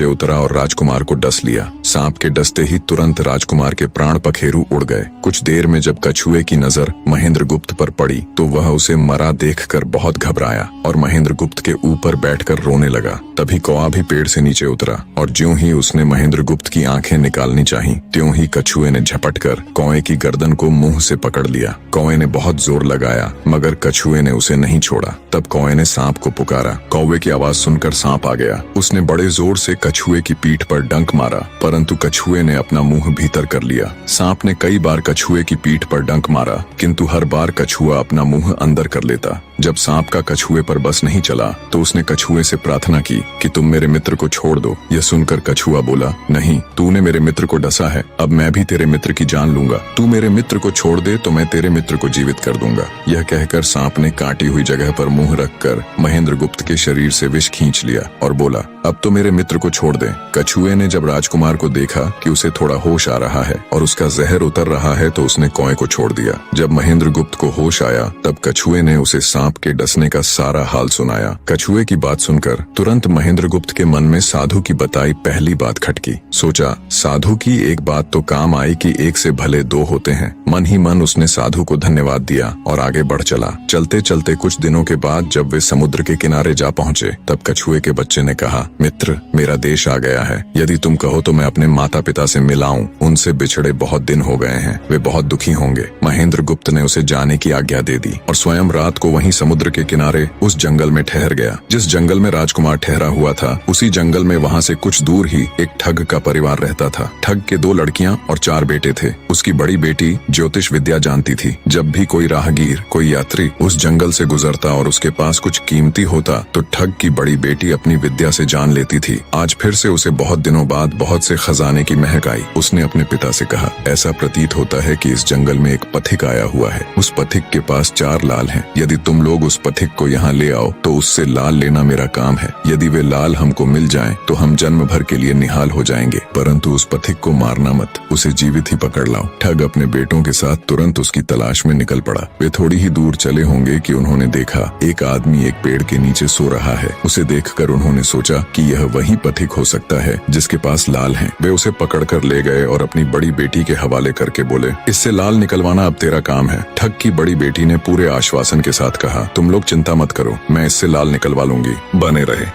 उतरा और राजकुमार को डस लिया। सांप के डसते ही तुरंत राजकुमार के प्राण पखेरु उड़ गए। कुछ देर में जब कछुए की नजर महेंद्र गुप्त पर पड़ी तो वह उसे मरा देखकर बहुत घबराया और महेंद्र गुप्त के ऊपर बैठकर रोने लगा। तभी कौआ भी पेड़ से नीचे उतरा और ज्यों ही उसने महेंद्र गुप्त की आंखें निकालनी चाही, त्यों ही कछुए ने झपटकर कौए की गर्दन को मुंह से पकड़ लिया। कौए ने बहुत जोर लगाया मगर कछुए ने उसे नहीं छोड़ा। तब कौए ने सांप को पुकारा। कौवे की आवाज सुनकर सांप आ गया। उसने बड़े जोर से कछुए की पीठ पर डंक मारा, परंतु कछुए ने अपना मुंह भीतर कर लिया। सांप ने कई बार कछुए की पीठ पर डंक मारा, किंतु हर बार कछुआ अपना मुंह अंदर कर लेता। जब सांप का कछुए पर बस नहीं चला तो उसने कछुए से प्रार्थना की कि तुम मेरे मित्र को छोड़ दो। यह सुनकर कछुआ बोला, नहीं, तूने मेरे मित्र को डसा है, अब मैं भी तेरे मित्र की जान लूंगा। तू मेरे मित्र को छोड़ दे तो मैं तेरे मित्र को जीवित कर दूंगा। यह कहकर सांप ने काटी हुई जगह पर मुंह रखकर महेंद्र गुप्त के शरीर से विष खींच लिया और बोला, अब तो मेरे मित्र को छोड़ दे। कछुए ने जब राजकुमार को देखा कि उसे थोड़ा होश आ रहा है और उसका जहर उतर रहा है तो उसने कौए को छोड़ दिया। जब महेंद्र गुप्त को होश आया तब कछुए ने उसे सांप के डसने का सारा हाल सुनाया। कछुए की बात सुनकर तुरंत महेंद्र गुप्त के मन में साधु की बताई पहली बात खटकी। सोचा, साधु की एक बात तो काम आई कि एक से भले दो होते हैं। मन ही मन उसने साधु को धन्यवाद दिया और आगे बढ़ चला। चलते चलते कुछ दिनों के बाद जब वे समुद्र के किनारे जा पहुंचे तब कछुए के बच्चे ने कहा, मित्र, मेरा देश आ गया है। यदि तुम कहो तो मैं अपने माता पिता से मिलाऊं। उनसे बिछड़े बहुत दिन हो गए हैं, वे बहुत दुखी होंगे। महेंद्र गुप्त ने उसे जाने की आज्ञा दे दी और स्वयं रात को वहीं समुद्र के किनारे उस जंगल में ठहर गया। जिस जंगल में राजकुमार ठहरा हुआ था उसी जंगल में वहाँ से कुछ दूर ही एक ठग का परिवार रहता था। ठग के 2 लड़कियां और 4 बेटे थे। उसकी बड़ी बेटी ज्योतिष विद्या जानती थी। जब भी कोई राहगीर, कोई यात्री उस जंगल से गुजरता और उसके पास कुछ कीमती होता तो ठग की बड़ी बेटी अपनी विद्या से जान लेती थी। आज फिर से उसे बहुत दिनों बाद बहुत से खजाने की महक आई। उसने अपने पिता से कहा, ऐसा प्रतीत होता है कि इस जंगल में एक पथिक आया हुआ है। उस पथिक के पास 4 लाल हैं। यदि तुम लोग उस पथिक को यहाँ ले आओ तो उससे लाल लेना मेरा काम है। यदि वे लाल हमको मिल जाएं तो हम जन्म भर के लिए निहाल हो जाएंगे, परंतु उस पथिक को मारना मत, उसे जीवित ही पकड़ लाओ। ठग अपने बेटों के साथ तुरंत उसकी तलाश में निकल पड़ा। वे थोड़ी ही दूर चले होंगे कि उन्होंने देखा एक आदमी एक पेड़ के नीचे सो रहा है। उसे देखकर उन्होंने सोचा कि यह वही पथिक हो सकता है जिसके पास लाल हैं। वे उसे पकड़कर ले गए और अपनी बड़ी बेटी के हवाले करके बोले, इससे लाल निकलवाना अब तेरा काम है। ठग की बड़ी बेटी ने पूरे आश्वासन के साथ कहा, तुम लोग चिंता मत करो, मैं इससे लाल निकलवा लूंगी, बने रहे।